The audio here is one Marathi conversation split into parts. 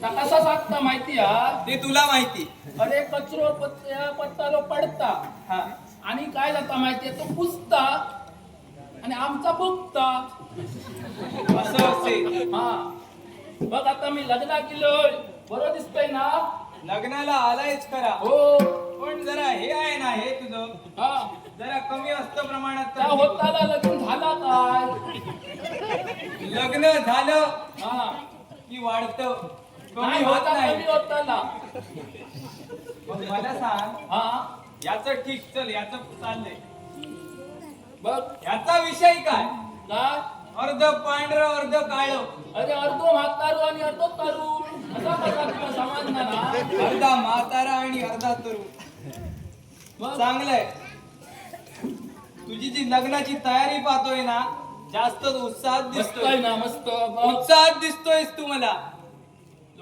कसा सांगता माहिती हा ते तुला माहिती. अरे कचरो पत्तालो पडता हा आणि काय जाता माहितीये तो पुसता आणि आमचा फुगता असं असेल. हा बघ आता मी लग्नात गेलोय बरं दिसतंय ना लग्नाला आलायच खरा हो पण जरा हे आहे ना हे तुझं हा जरा कमी असतं प्रमाणात त्या तर होताला लगीन झाला काय लग्न झालं हा की वाढतं कमी नाही होत माझा नाही. कमी होताला मग मला सांग हा याचं ठीक चल याचं चाललंय बघ याचा विषय काय काय अर्ध पांढरं अर्ध काळं अरे अर्धो म्हातारू आणि अर्धो तरुण असा कसा तुला समजणार ना अर्धा म्हातारा आणि अर्धा तरुण मग चांगलंय. तुझी जी लग्नाची तयारी पाहतोय ना जास्त उत्साहात मस्त आहे दिसतोय. ना मस्त मग उत्साहात दिसतोयस तू मला.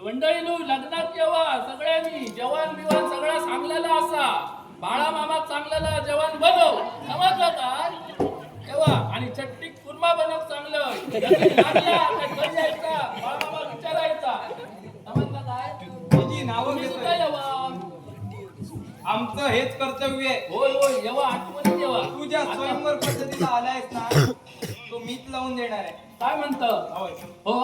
मंडळी नु लग्नात जेव्हा सगळ्यांनी जेवण बिवण सगळा सांगलेला असा बाळा मामा चांगलेला जेवण बनव समजलं का तेव्हा आणि चटणी कुर्मा बनव चांगलं बाळा मामा विचारायचा समजलं काय तुझी नावं तुम्ही सुद्धा घेतोय. जेव्हा आमचं हेच कर्तव्य आहे. होय होय जेव्हा आठवणी जेव्हा तू ज्या स्वयंवर पद्धतीला आलायस ना तो मीच लावून देणार आहे. काय म्हणत होय. हो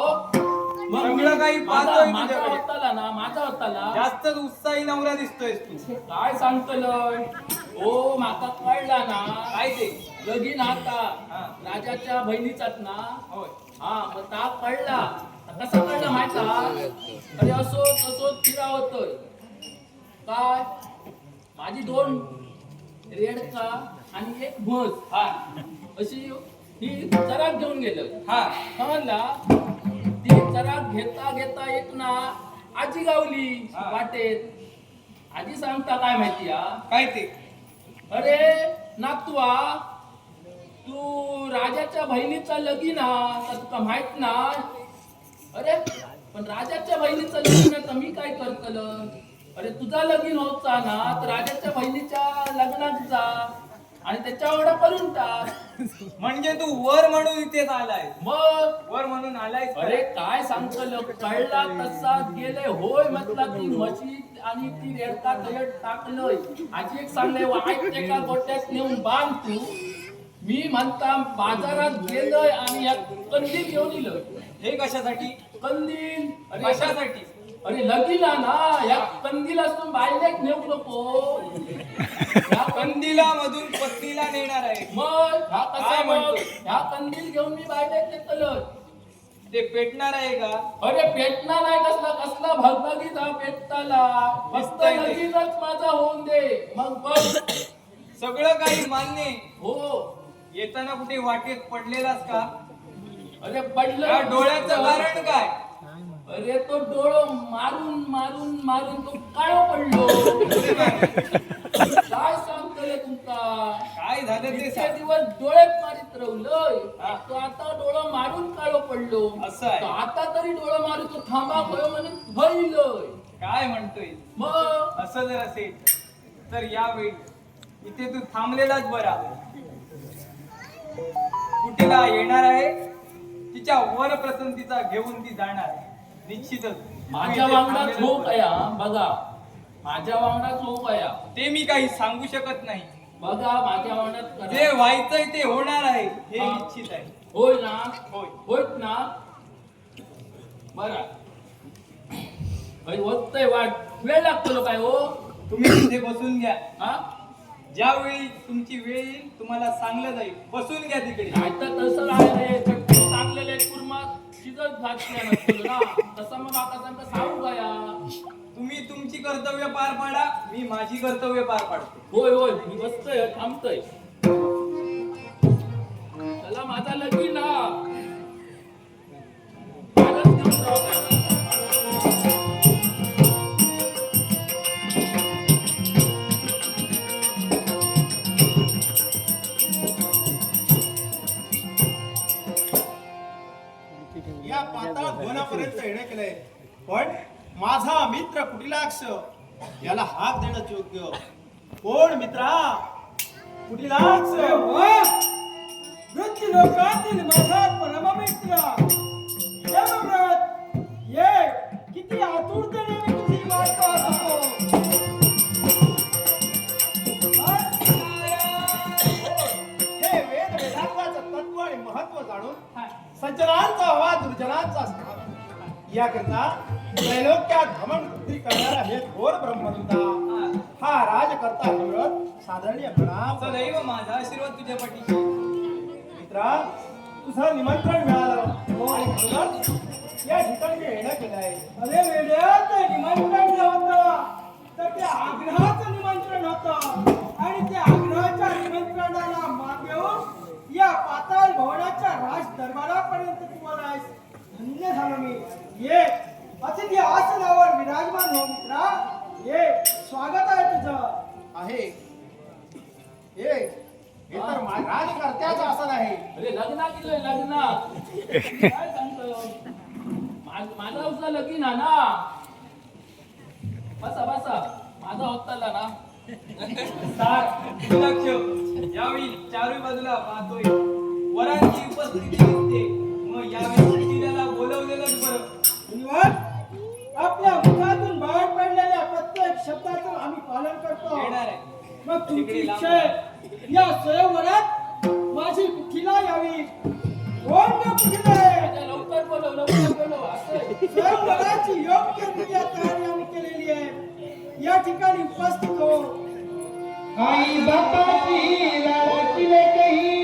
मग सगळं काही माझा पाहतोय माझा तुझ्याकडे. होताला ना माझा होताला जास्तच उत्साही नवरा दिसतोयस तू. काय सांगतलंय ओ माका कळला ना काय ते लगीन आता हा. राजाच्या बहिणीचाच ना होय हा मग ता कळला कसा कळला माहिता अरे असो तसो फिरा होतोय काय माझी 2 रेडका आणि 1 म्हस हा अशी ही चराक घेऊन गेलं हा समजला ती चराक घेता घेता एक ना आजी गावली हा. वाटेत आजी सांगता काय माहिती हा काय ते अरे नातवा तू राजाच्या बहिणीचा लगीन हा तर तुका माहित नाही अरे पण राजाच्या बहिणीचं लगीन आहे तर मी काय करतलं अरे तुझा लगीन होता ना तर राजाच्या बहिणीच्या लग्नात जा आणि त्याच्या एवढा करून टाक म्हणजे तू वर म्हणून इथेच आलाय. मग वर म्हणून आलाय. अरे काय सांगतलं कळला तसा गेले होय म्हटला ती म्हशी आणि ती रेडका तयट टाकलंय आजी एक सांगले वाईट एका गोट्यात नेऊन बांध तू मी म्हणता बाजारात गेलोय आणि या कंदील घेऊन इलोय हे कशासाठी कंदील अरे कशासाठी अरे लगीला ना या कंदील असून बायलेक नेऊ नको या कंदिला मधून पत्नीला नेणार आहे. मग ह्या कसा काय मग म्हणतोय? ह्या कंदील घेऊन मी बायलेक नेतलोय ते पेटणार आहे का अरे पेटना नाही कसला कसला भगभगीत हा पेटताला फक्त दिसतंय ते. लगीनच माझा होऊन दे मग बघ सगळं काही मान्य आहे. हो येताना कुठे वाटेत पडलेलास का अरे पडलं या डोळ्याचं कारण काय अरे तो डोळो मारून मारून मारून तो काळो पडलो काय सांगतोय तुमका काय झालं ते इतके सांग. दिवस डोळ्यात मारित राहुलय तो आता डोळं मारून काळो पडलो असं आहे. तो आता तरी डोळं मारू तो थांबा होय म्हणून भइलोय काय म्हणतोय मग असं जर असेल तर यावेळी इथे तू थांबलेलाच बरा. कुटीला येणार आहे तिच्या वर प्रसंतीचा घेऊन ती जाणार निश्चितच. माझ्या इथे वांगडा थांबलेलो झोप आहे हा, बघा माझ्या वांगडा झोप आहे हा. ते मी काही सांगू शकत नाही. बघा माझ्या वांगडात जे व्हायचंय ते होणार आहे हे हा. निश्चित आहे. होय ना होय. होत ना बरं होतय वाट वेळ लागतो काय हो तुम्ही तिथे बसून घ्या. हा ज्यावेळी तुमची वेळ येईल तुम्हाला सांगलं जाईल बसून घ्या तिकडे. काय तर तसं राहिले चटणी सांगलेले कुर्मा शिजत घातल्या नसतो ना तसं मग आता सांगा सांगू गया तुम्ही तुमची कर्तव्य पार पाडा मी माझी कर्तव्य पार पाडतो. होय होय मी बसतोय थांबतोय चला माझा लगीन हा आजच घेऊन जाऊ का? या पाताळ भुवनापर्यंत येणे केले पण माझा मित्र कुटिलाक्ष याला हाक देणं योग्य. कोण मित्रा कुटिलाक्ष मृत्यू लोकातील माझा परममित्र देवव्रत ये किती आतुर आतुरतेने मी तुझी वाट पाहत होतो. हे वेद वेदांगाचं तत्व आणि महत्व जाणून सज्जनांचा हवा दुर्जनांचा स्थान याकरिता त्रैलोक्यात भ्रमण बुद्धी करणारा हे घोर ब्रह्मवृंदा हा राजकर्ता हिमरत साधारणीय प्रणाम. सदैव माझा आशीर्वाद तुझ्या पाठीशी. मित्रा तुझं निमंत्रण मिळालं हो आणि म्हणूनच या ठिकाणी मी येणं केलं आहे. अरे वेड्या, ते निमंत्रण नव्हतं तर ते आग्रहाचं निमंत्रण होतं आणि त्या आग्रहाच्या निमंत्रणाला मान देऊन या पाताळ भवनाच्या राज दरबारापर्यंत तुम्हाला आहेस. धन्य झालो मी. ये अतिथी आसनावर विराजमान हो मित्रा. ये स्वागत आहे तुझं. आहे हे तर राजकर्त्याचं आसन आहे. अरे लग्न केलंय लग्न काय सांगतो माझा उचला लगीन आहे ना. बसा बसा माझा होताला ना. लक्ष यावेळी चारही बाजूला पाहतोय वरांची उपस्थिती दिसते. मग यावेळी तिला बोलवलेलंच बरं. धन्यवाद. आपल्या मुखातून बाहेर पडलेल्या प्रत्येक शब्दाचं आम्ही पालन करतो. येणार आहे. मग तुमची इच्छा आहे या स्वयंवरात माझी कुठीला यावी. कोण ना कुठीला आहे. आता लवकर बोलव लवकर बोलव असं स्वयंवराची योग्य रित्या तयारी आम्ही केलेली आहे. या ठिकाणी उपस्थित हो. आई बापाची लाडाची लेकही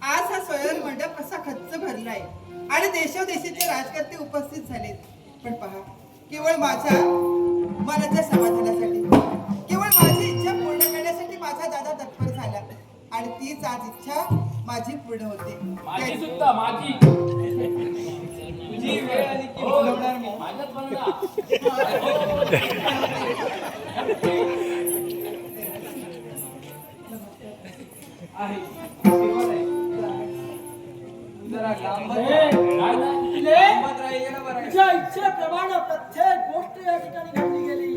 आज हा स्वयं मंडप असा खच्च भरलाय आणि देशोदेशीचे राजकर्ते उपस्थित झालेत. पण पहा, केवळ माझ्या मनाच्या समाधानासाठी, केवळ माझी इच्छा पूर्ण करण्यासाठी माझा दादा तत्पर झाला आणि तीच आज इच्छा माझी पूर्ण होते. माझी सुद्धा माझी तुझी वेळ आली की हो, बोलवणार मी. माझ्यात म्हणला आहे आशीर्वाद आहे. तू जरा लांबत काय नाही लांबत राहिले ना बरं आहे. तुझ्या इच्छेप्रमाणे प्रत्येक गोष्ट या ठिकाणी घडली गेली.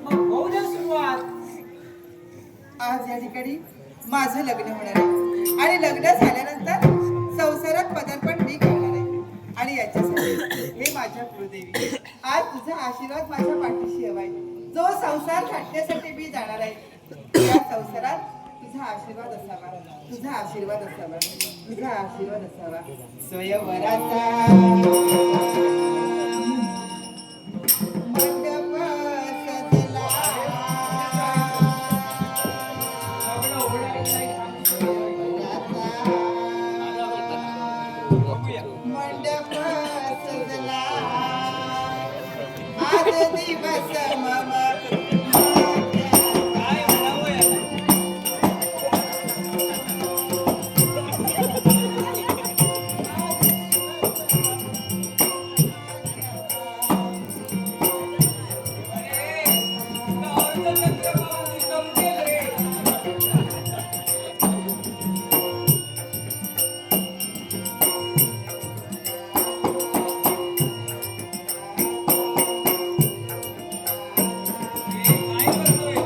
मग होऊ दे सुरुवात. आज या ठिकाणी माझं लग्न होणार आहे आणि लग्न झाल्यानंतर संसारात पदार्पण मी करणार आहे आणि याच्यासाठी हे माझ्या कुलदेवी आज तुझा आशीर्वाद माझ्या पाठीशी हवाय. जो संसार थाटण्यासाठी मी जाणार आहे त्या संसारात तुझा आशीर्वाद असावा, तुझा आशीर्वाद असावा, तुझा आशीर्वाद असावा. स्वयंवराचा मंडप सजला. सगळं ओढायचं बघूया. मंडप सजला आज दिवस मम काय म्हणावं याला? अरे, गावचं चक्र पाहून समजेल रे. काय करतोय?